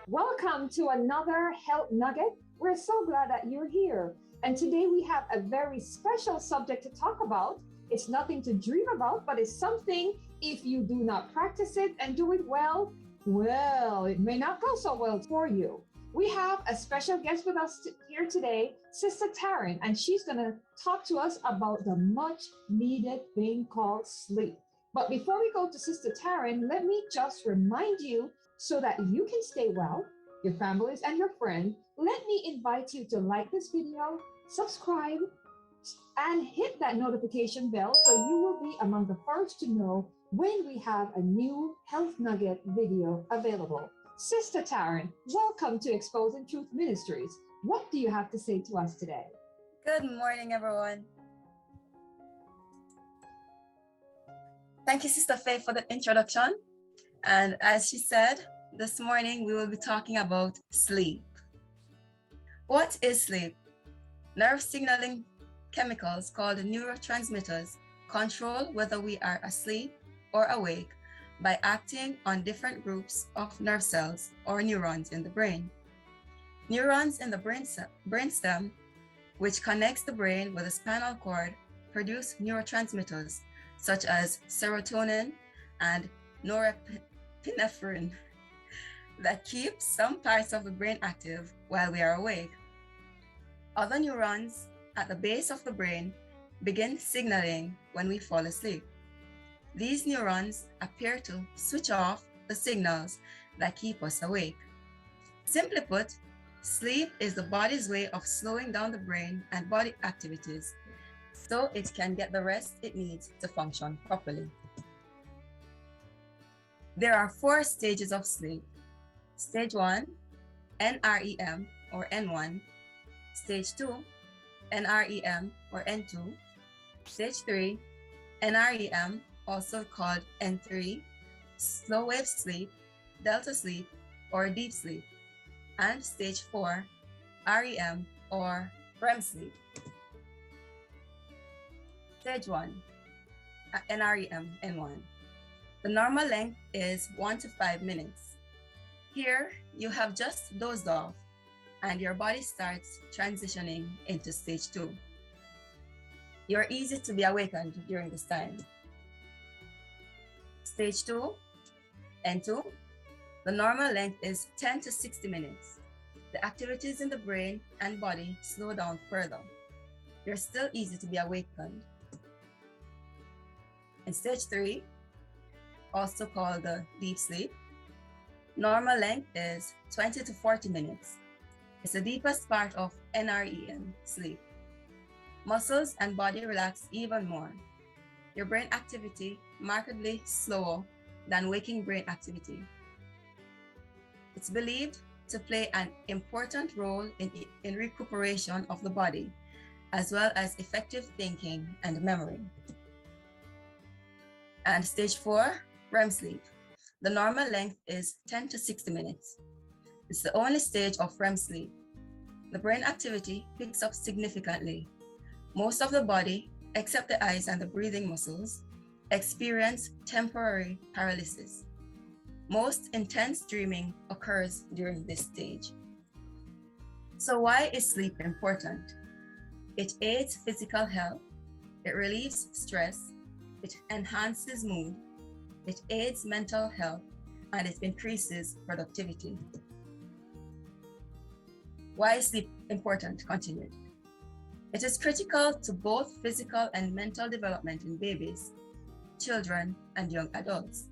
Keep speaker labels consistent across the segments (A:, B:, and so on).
A: Welcome to another Health Nugget. We're so glad that you're here. And today we have a very special subject to talk about. It's nothing to dream about, but it's something if you do not practice it and do it well, it may not go so well for you. We have a special guest with us here today, Sister Taryn, and she's going to talk to us about the much needed thing called sleep. But before we go to Sister Taryn, let me just remind you so that you can stay well, your families and your friends, let me invite you to like this video, subscribe, and hit that notification bell so you will be among the first to know when we have a new Health Nugget video available. Sister Taryn, welcome to Exposing Truth Ministries. What do you have to say to us today?
B: Good morning, everyone. Thank you, Sister Faye, for the introduction. And as she said, this morning we will be talking about sleep. What is sleep? Nerve signaling chemicals called neurotransmitters control whether we are asleep or awake by acting on different groups of nerve cells or neurons in the brain. Neurons in the brainstem, which connects the brain with the spinal cord, produce neurotransmitters such as serotonin and norepinephrine that keep some parts of the brain active while we are awake. Other neurons at the base of the brain begin signaling when we fall asleep. These neurons appear to switch off the signals that keep us awake. Simply put, sleep is the body's way of slowing down the brain and body activities so it can get the rest it needs to function properly. There are 4 stages of sleep. Stage 1, NREM or N1. Stage 2, NREM or N2. Stage 3, NREM, also called N3, slow wave sleep, delta sleep, or deep sleep. And stage 4, REM or REM sleep. Stage 1, NREM, N1. The normal length is 1 to 5 minutes. Here, you have just dozed off and your body starts transitioning into stage 2. You're easy to be awakened during this time. Stage 2, N2, the normal length is 10 to 60 minutes. The activities in the brain and body slow down further. You're still easy to be awakened. In stage 3, also called the deep sleep, normal length is 20 to 40 minutes. It's the deepest part of NREM sleep. Muscles and body relax even more. Your brain activity markedly slower than waking brain activity. It's believed to play an important role in recuperation of the body, as well as effective thinking and memory. And stage 4, REM sleep. The normal length is 10 to 60 minutes. It's the only stage of REM sleep. The brain activity picks up significantly. Most of the body, except the eyes and the breathing muscles, experience temporary paralysis. Most intense dreaming occurs during this stage. So why is sleep important? It aids physical health, it relieves stress, it enhances mood, it aids mental health, and it increases productivity. Why is sleep important? Continued. It is critical to both physical and mental development in babies, children, and young adults.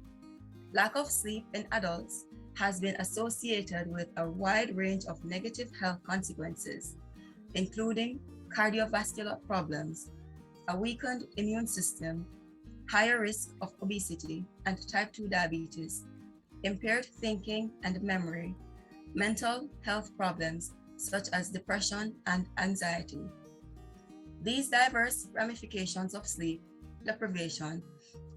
B: Lack of sleep in adults has been associated with a wide range of negative health consequences, including cardiovascular problems, a weakened immune system, higher risk of obesity and type 2 diabetes, impaired thinking and memory, mental health problems such as depression and anxiety. These diverse ramifications of sleep deprivation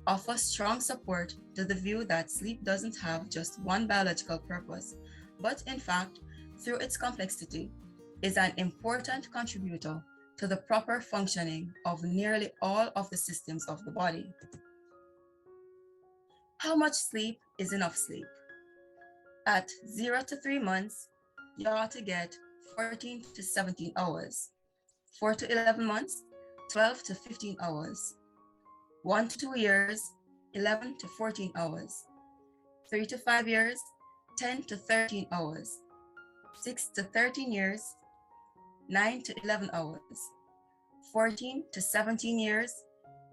B: offer strong support to the view that sleep doesn't have just one biological purpose, but in fact, through its complexity, is an important contributor to the proper functioning of nearly all of the systems of the body. How much sleep is enough sleep? At 0 to 3 months, you ought to get 14 to 17 hours. 4 to 11 months, 12 to 15 hours. 1 to 2 years, 11 to 14 hours. 3 to 5 years, 10 to 13 hours. 6 to 13 years, 9 to 11 hours. 14 to 17 years,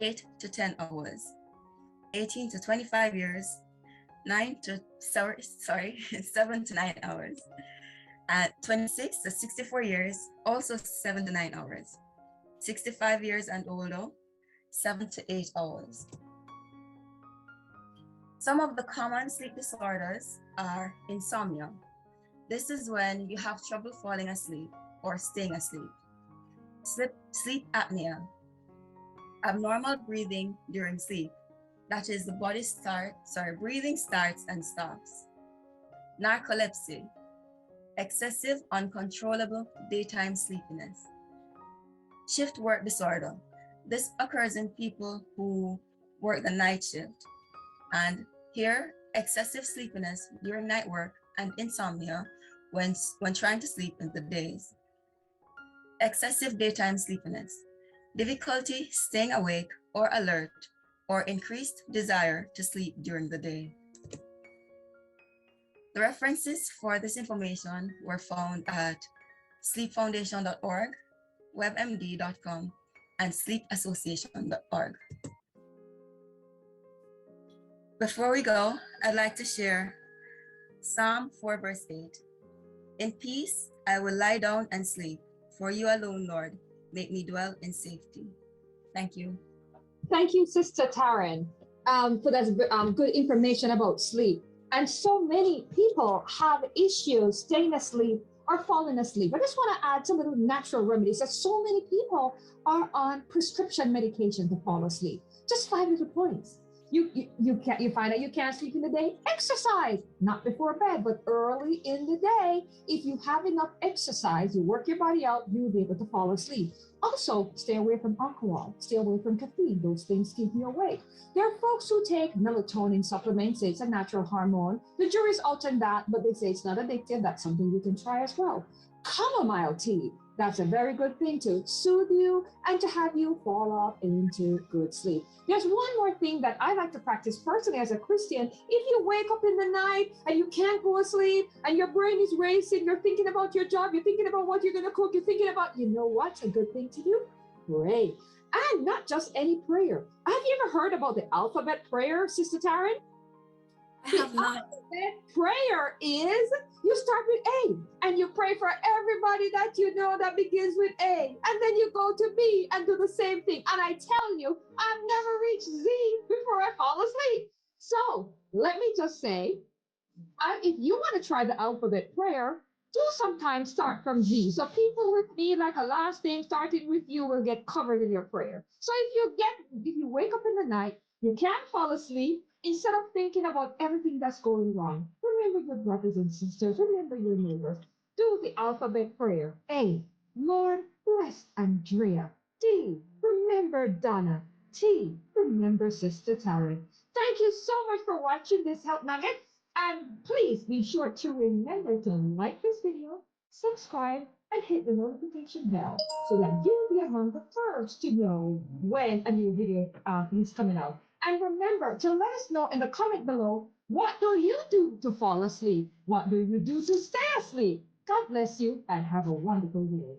B: 8 to 10 hours. 18 to 25 years, 7 to 9 hours. At 26 to 64 years, also 7 to 9 hours. 65 years and older, 7 to 8 hours. Some of the common sleep disorders are insomnia. This is when you have trouble falling asleep or staying asleep. Sleep apnea, abnormal breathing during sleep. That is, the breathing starts and stops. Narcolepsy, excessive, uncontrollable daytime sleepiness. Shift work disorder. This occurs in people who work the night shift. And here, excessive sleepiness during night work and insomnia when trying to sleep in the days. Excessive daytime sleepiness, difficulty staying awake or alert, or increased desire to sleep during the day. The references for this information were found at sleepfoundation.org, webmd.com, and sleepassociation.org. Before we go, I'd like to share Psalm 4, verse 8. In peace, I will lie down and sleep, for you alone, Lord, make me dwell in safety. Thank you.
A: Thank you, Sister Taryn, for that good information about sleep. And so many people have issues staying asleep or falling asleep. I just want to add some little natural remedies that so many people are on prescription medication to fall asleep. Just 5 little points. You find out you can't sleep in the day, exercise, not before bed, but early in the day. If you have enough exercise, you work your body out, you'll be able to fall asleep. Also, stay away from alcohol, stay away from caffeine. Those things keep you awake. There are folks who take melatonin supplements. It's a natural hormone. The jury's out on that, but they say it's not addictive. That's something you can try as well. Chamomile tea. That's a very good thing to soothe you and to have you fall off into good sleep. There's one more thing that I like to practice personally as a Christian. If you wake up in the night and you can't go to sleep and your brain is racing, you're thinking about your job, you're thinking about what you're going to cook, you're thinking about, you know what's a good thing to do? Pray. And not just any prayer. Have you ever heard about the alphabet prayer, Sister Taryn?
B: I have not.
A: Prayer is you start with A and you pray for everybody that you know that begins with A, and then you go to B and do the same thing. And I tell you, I've never reached Z before I fall asleep. So let me just say, if you want to try the alphabet prayer, do sometimes start from Z. So people with me, like a last name starting with you, will get covered in your prayer. So if you wake up in the night, you can't fall asleep, instead of thinking about everything that's going wrong, remember your brothers and sisters, remember your neighbors. Do the alphabet prayer. A, Lord, bless Andrea. D, remember Donna. T, remember Sister Taryn. Thank you so much for watching this Health Nugget. And please be sure to remember to like this video, subscribe, and hit the notification bell so that you'll be among the first to know when a new video is coming out. And remember to let us know in the comment below, what do you do to fall asleep? What do you do to stay asleep? God bless you and have a wonderful day.